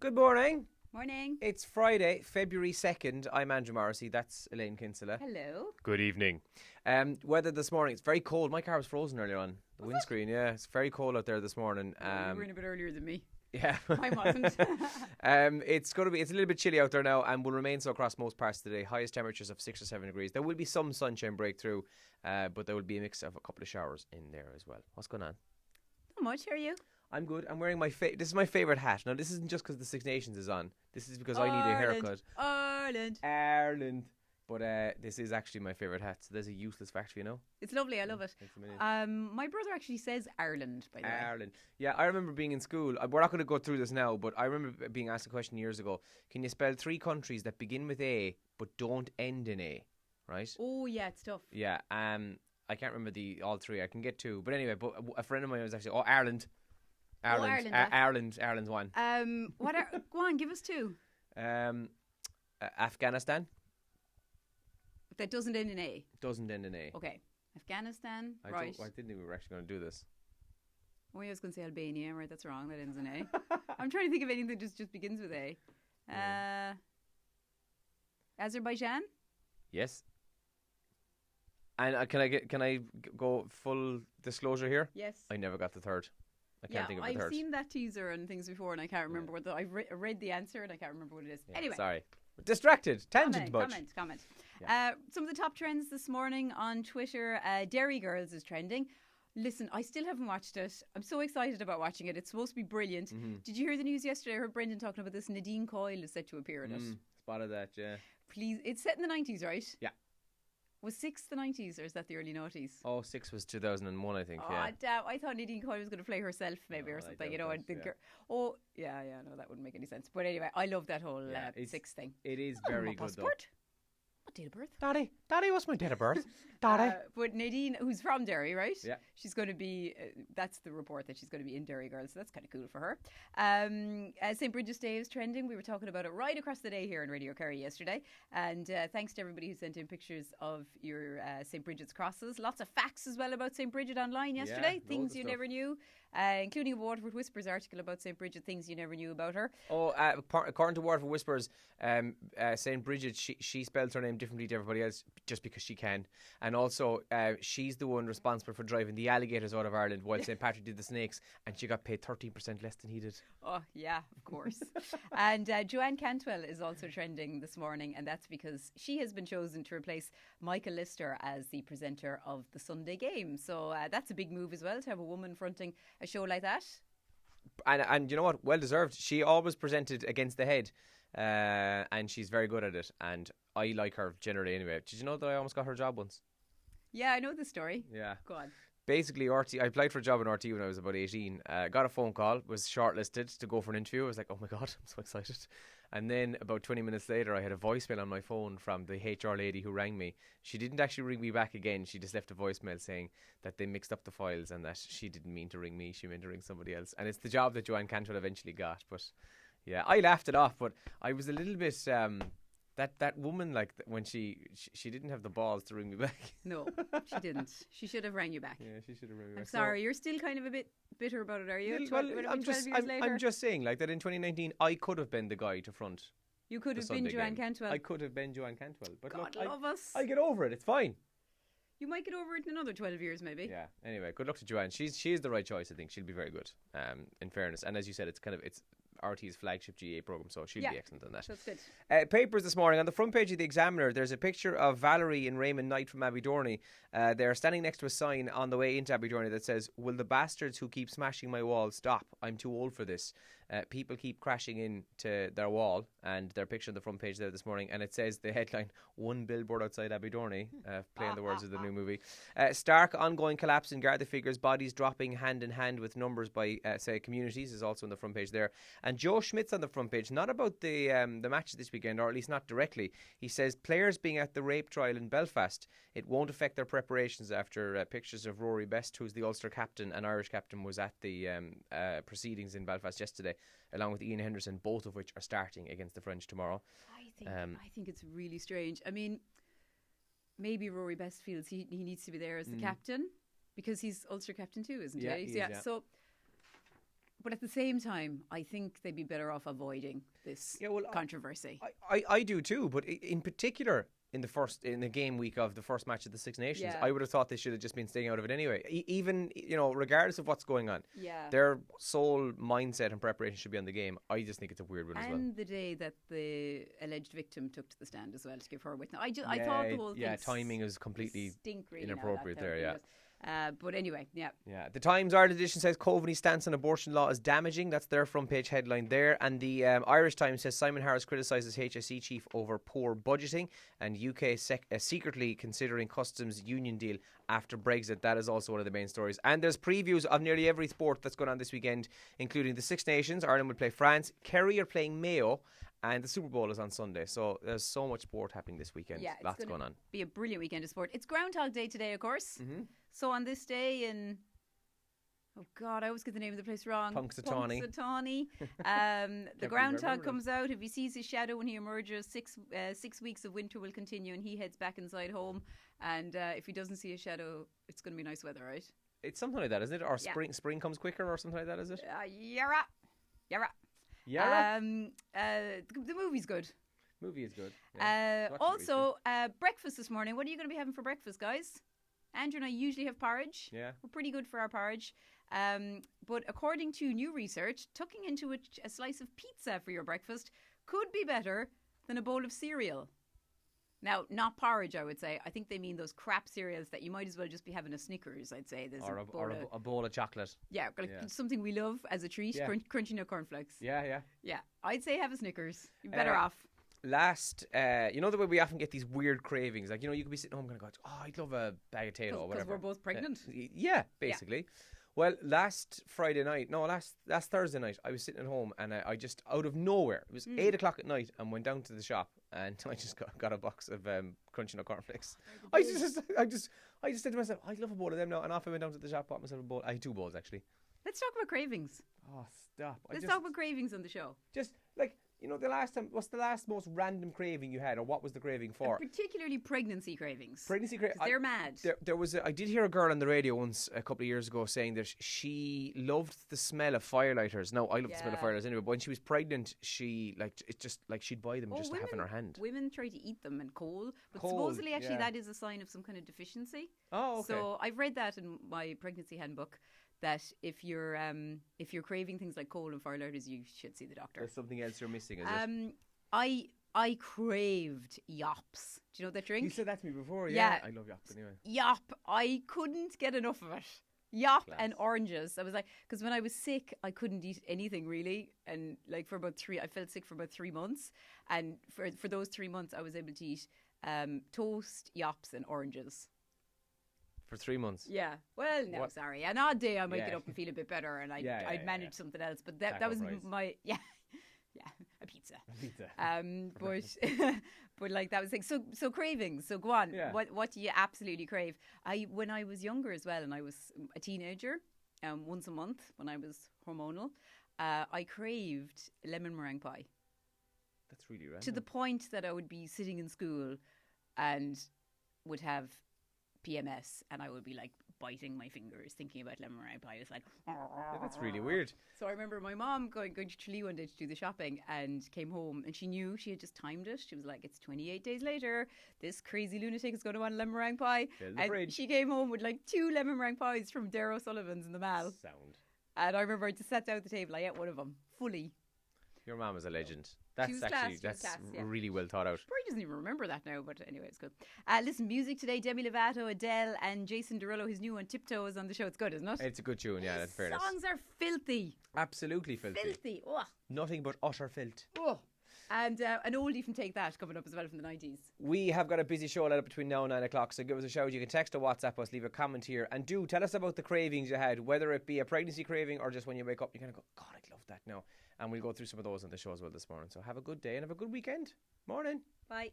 Good morning. Morning. It's Friday, February 2nd. I'm Andrew Morrissey. That's Elaine Kinsella. Hello. Good evening. Weather this morning, it's very cold. My car was frozen earlier on. The windscreen, yeah. It's very cold out there this morning. You were in a bit earlier than me. Yeah. I wasn't. It's a little bit chilly out there now and will remain so across most parts of the day. Highest temperatures of 6 or 7 degrees. There will be some sunshine breakthrough, but there will be a mix of a couple of showers in there as well. What's going on? Not much, how are you? I'm good. I'm wearing this is my favourite hat. Now, this isn't just because the Six Nations is on. This is because I need a haircut. Ireland. But this is actually my favourite hat. So there's a useless fact for you know. It's lovely. I love it. My brother actually says Ireland, by the way. Ireland. Yeah, I remember being in school. We're not going to go through this now, but I remember being asked a question years ago. Can you spell 3 countries that begin with A but don't end in A? Right? Oh, yeah, it's tough. Yeah. I can't remember all 3. I can get 2. But anyway, a friend of mine was actually, Ireland. Ireland's one. Go on, give us 2. Afghanistan. That doesn't end in A. Doesn't end in A. Okay. Afghanistan, right. I didn't think we were actually going to do this. Oh, I was going to say Albania, right? That's wrong. That ends in A. I'm trying to think of anything that just begins with A. Azerbaijan? Yes. And can I go full disclosure here? Yes. I never got the third. I can't think of the third. I've seen that teaser and things before, and I can't remember what I've read the answer, and I can't remember what it is. Yeah, anyway, sorry, distracted, tangent, comment. Yeah. Some of the top trends this morning on Twitter. Dairy Girls is trending. Listen, I still haven't watched it. I'm so excited about watching it. It's supposed to be brilliant. Mm-hmm. Did you hear the news yesterday? I heard Brendan talking about this. Nadine Coyle is set to appear in it. Spotted that, yeah. Please, it's set in the 90s, right? Yeah. Was 6 the 90s or is that the early noughties? Oh, 6 was 2001, I think. Oh, damn. I thought Nadine Coyle was going to play herself maybe or something. No, that wouldn't make any sense. But anyway, I love that whole 6 thing. It is very good, though. What date of birth? Daddy, what's my date of birth? Daddy. But Nadine, who's from Derry, right? Yeah. She's going to be, that's the report that she's going to be in Derry Girls, so that's kind of cool for her. St. Bridget's Day is trending. We were talking about it right across the day here on Radio Kerry yesterday. And thanks to everybody who sent in pictures of your St. Bridget's crosses. Lots of facts as well about St. Bridget online yesterday. Things you never knew. Including a Waterford Whispers article about St. Bridget, things you never knew about her. Oh, according to Waterford Whispers, St. Bridget, she spells her name differently to everybody else just because she can. And also, she's the one responsible for driving the alligators out of Ireland while St. Patrick did the snakes, and she got paid 13% less than he did. Oh, yeah, of course. And Joanne Cantwell is also trending this morning, and that's because she has been chosen to replace Michael Lister as the presenter of the Sunday Game. So that's a big move as well, to have a woman fronting a show like that. And you know what? Well deserved. She always presented Against the Head, and she's very good at it. And I like her generally anyway. Did you know that I almost got her job once? Yeah, I know the story. Yeah. Go on. Basically, I applied for a job in RT when I was about 18. Got a phone call, was shortlisted to go for an interview. I was like, oh my God, I'm so excited. And then about 20 minutes later, I had a voicemail on my phone from the HR lady who rang me. She didn't actually ring me back again. She just left a voicemail saying that they mixed up the files and that she didn't mean to ring me. She meant to ring somebody else. And it's the job that Joanne Cantwell eventually got. But yeah, I laughed it off. But I was a little bit... That woman, like, when she didn't have the balls to ring me back. No, she didn't. She should have rang you back. Yeah, she should have rang me back. I'm sorry, you're still kind of a bit bitter about it, are you? I'm just saying, like, that in 2019, I could have been the guy to front. You could have been Joanne Cantwell. I could have been Joanne Cantwell. But God look, love us. I get over it. It's fine. You might get over it in another 12 years, maybe. Yeah. Anyway, good luck to Joanne. She is the right choice. I think she'll be very good. In fairness, and as you said, it's RT's flagship GA programme, so she'll be excellent on that. That's good. Papers this morning. On the front page of the Examiner, there's a picture of Valerie and Raymond Knight from Abbeydorney. They're standing next to a sign on the way into Abbeydorney that says, "Will the bastards who keep smashing my wall stop? I'm too old for this." People keep crashing into their wall, and their picture on the front page there this morning, and it says the headline, "One billboard outside Abbeydorney," playing the words of the new movie. Stark ongoing collapse in Garda figures, bodies dropping hand in hand with numbers by, say, communities, is also on the front page there. And Joe Schmidt's on the front page, not about the matches this weekend, or at least not directly. He says players being at the rape trial in Belfast, it won't affect their preparations after pictures of Rory Best, who's the Ulster captain and Irish captain, was at the proceedings in Belfast yesterday, along with Ian Henderson, both of which are starting against the French tomorrow. I think it's really strange. I mean, maybe Rory Best feels he needs to be there as the captain, because he's Ulster captain too, isn't he? Yeah. So But at the same time, I think they'd be better off avoiding this controversy. I do too, but in particular in the game week of the first match of the Six Nations, I would have thought they should have just been staying out of it anyway. Even regardless of what's going on, their sole mindset and preparation should be on the game. I just think it's a weird one as well. And the day that the alleged victim took to the stand as well to give her witness. I thought the whole thing timing was completely inappropriate there. But anyway, The Times Ireland edition says Coveney's stance on abortion law is damaging. That's their front page headline there. And the Irish Times says Simon Harris criticises HSE chief over poor budgeting, and UK secretly considering customs union deal after Brexit. That is also one of the main stories. And there's previews of nearly every sport that's going on this weekend, including the Six Nations. Ireland will play France. Kerry are playing Mayo. And the Super Bowl is on Sunday. So there's so much sport happening this weekend. Yeah, lots going on. Be a brilliant weekend of sport. It's Groundhog Day today, of course. Mm-hmm. So on this day in... Oh, God, I always get the name of the place wrong. Punxsutawney. The groundhog comes out. If he sees his shadow when he emerges, 6 weeks of winter will continue and he heads back inside home. And if he doesn't see a shadow, it's going to be nice weather, right? It's something like that, isn't it? Or spring comes quicker or something like that, is it? Yara. Yeah. The movie's good. Movie is good. Also, breakfast this morning. What are you going to be having for breakfast, guys? Andrew and I usually have porridge. Yeah. We're pretty good for our porridge. But according to new research, tucking into a slice of pizza for your breakfast could be better than a bowl of cereal. Now, not porridge, I would say. I think they mean those crap cereals that you might as well just be having a Snickers, I'd say. Or a bowl of chocolate. Yeah, something we love as a treat, crunchy nut cornflakes. Yeah. Yeah, I'd say have a Snickers. You're better off. Last, the way we often get these weird cravings. Like, you could be sitting home going, I'd love a bag of potato or whatever. Because we're both pregnant? Yeah, basically. Yeah. Well, last Thursday night, I was sitting at home and I just, out of nowhere, it was 8 o'clock at night, and went down to the shop and I just got a box of crunchy nut cornflakes. I just said to myself, I'd love a bowl of them now, and off I went down to the shop, bought myself a bowl. I had 2 bowls actually. Let's talk about cravings. Oh, stop! Let's talk about cravings on the show. Just like, the last time, what's the last most random craving you had, or what was the craving for? Particularly pregnancy cravings. Pregnancy cravings. They're mad. There was I did hear a girl on the radio once a couple of years ago saying that she loved the smell of firelighters. Now, I love the smell of firelighters anyway, but when she was pregnant, she she'd buy them just to have in her hand. Women try to eat them, and coal. But supposedly, actually, that is a sign of some kind of deficiency. Oh, okay. So I've read that in my pregnancy handbook, that if you're craving things like coal and firelighters, you should see the doctor. There's something else you're missing, is it? I craved yops. Do you know that drink? You said that to me before. Yeah. I love yops anyway. Yop. I couldn't get enough of it. Yop and oranges. I was like, because when I was sick, I couldn't eat anything really, and like I felt sick for about 3 months, and for those 3 months, I was able to eat toast, yops, and oranges. For 3 months? Yeah. Well, no, sorry. An odd day I might get up and feel a bit better, and I'd manage something else. But that was my... Yeah. Yeah, a pizza. But like that was like so cravings. So go on. Yeah. What do you absolutely crave? When I was younger as well, and I was a teenager, once a month when I was hormonal, I craved lemon meringue pie. That's really random. To the point that I would be sitting in school and would have PMS, and I would be like biting my fingers thinking about lemon meringue pie. It's like, that's really weird. So I remember my mom going to Tralee one day to do the shopping, and came home, and she knew, she had just timed it. She was like, it's 28 days later, this crazy lunatic is going to want a lemon meringue pie. And she came home with like 2 lemon meringue pies from Darrow Sullivan's in the mall. Sound. And I remember I just sat down at the table, I ate one of them fully. Your mom is a legend. That's really well thought out. Probably doesn't even remember that now, but anyway, it's good. Listen, music today, Demi Lovato, Adele, and Jason Derulo, his new one, Tiptoe, is on the show. It's good, isn't it? It's a good tune, yeah, in fairness. Songs are filthy. Absolutely filthy. Filthy. Oh. Nothing but utter filth. Oh. And an oldie from Take That coming up as well from the 90s. We have got a busy show lined up between now and 9 o'clock, so give us a shout. You can text or WhatsApp us, leave a comment here, and do tell us about the cravings you had, whether it be a pregnancy craving or just when you wake up, you're going to go, God, I'd love that now. And we'll go through some of those on the show as well this morning. So have a good day and have a good weekend. Morning. Bye.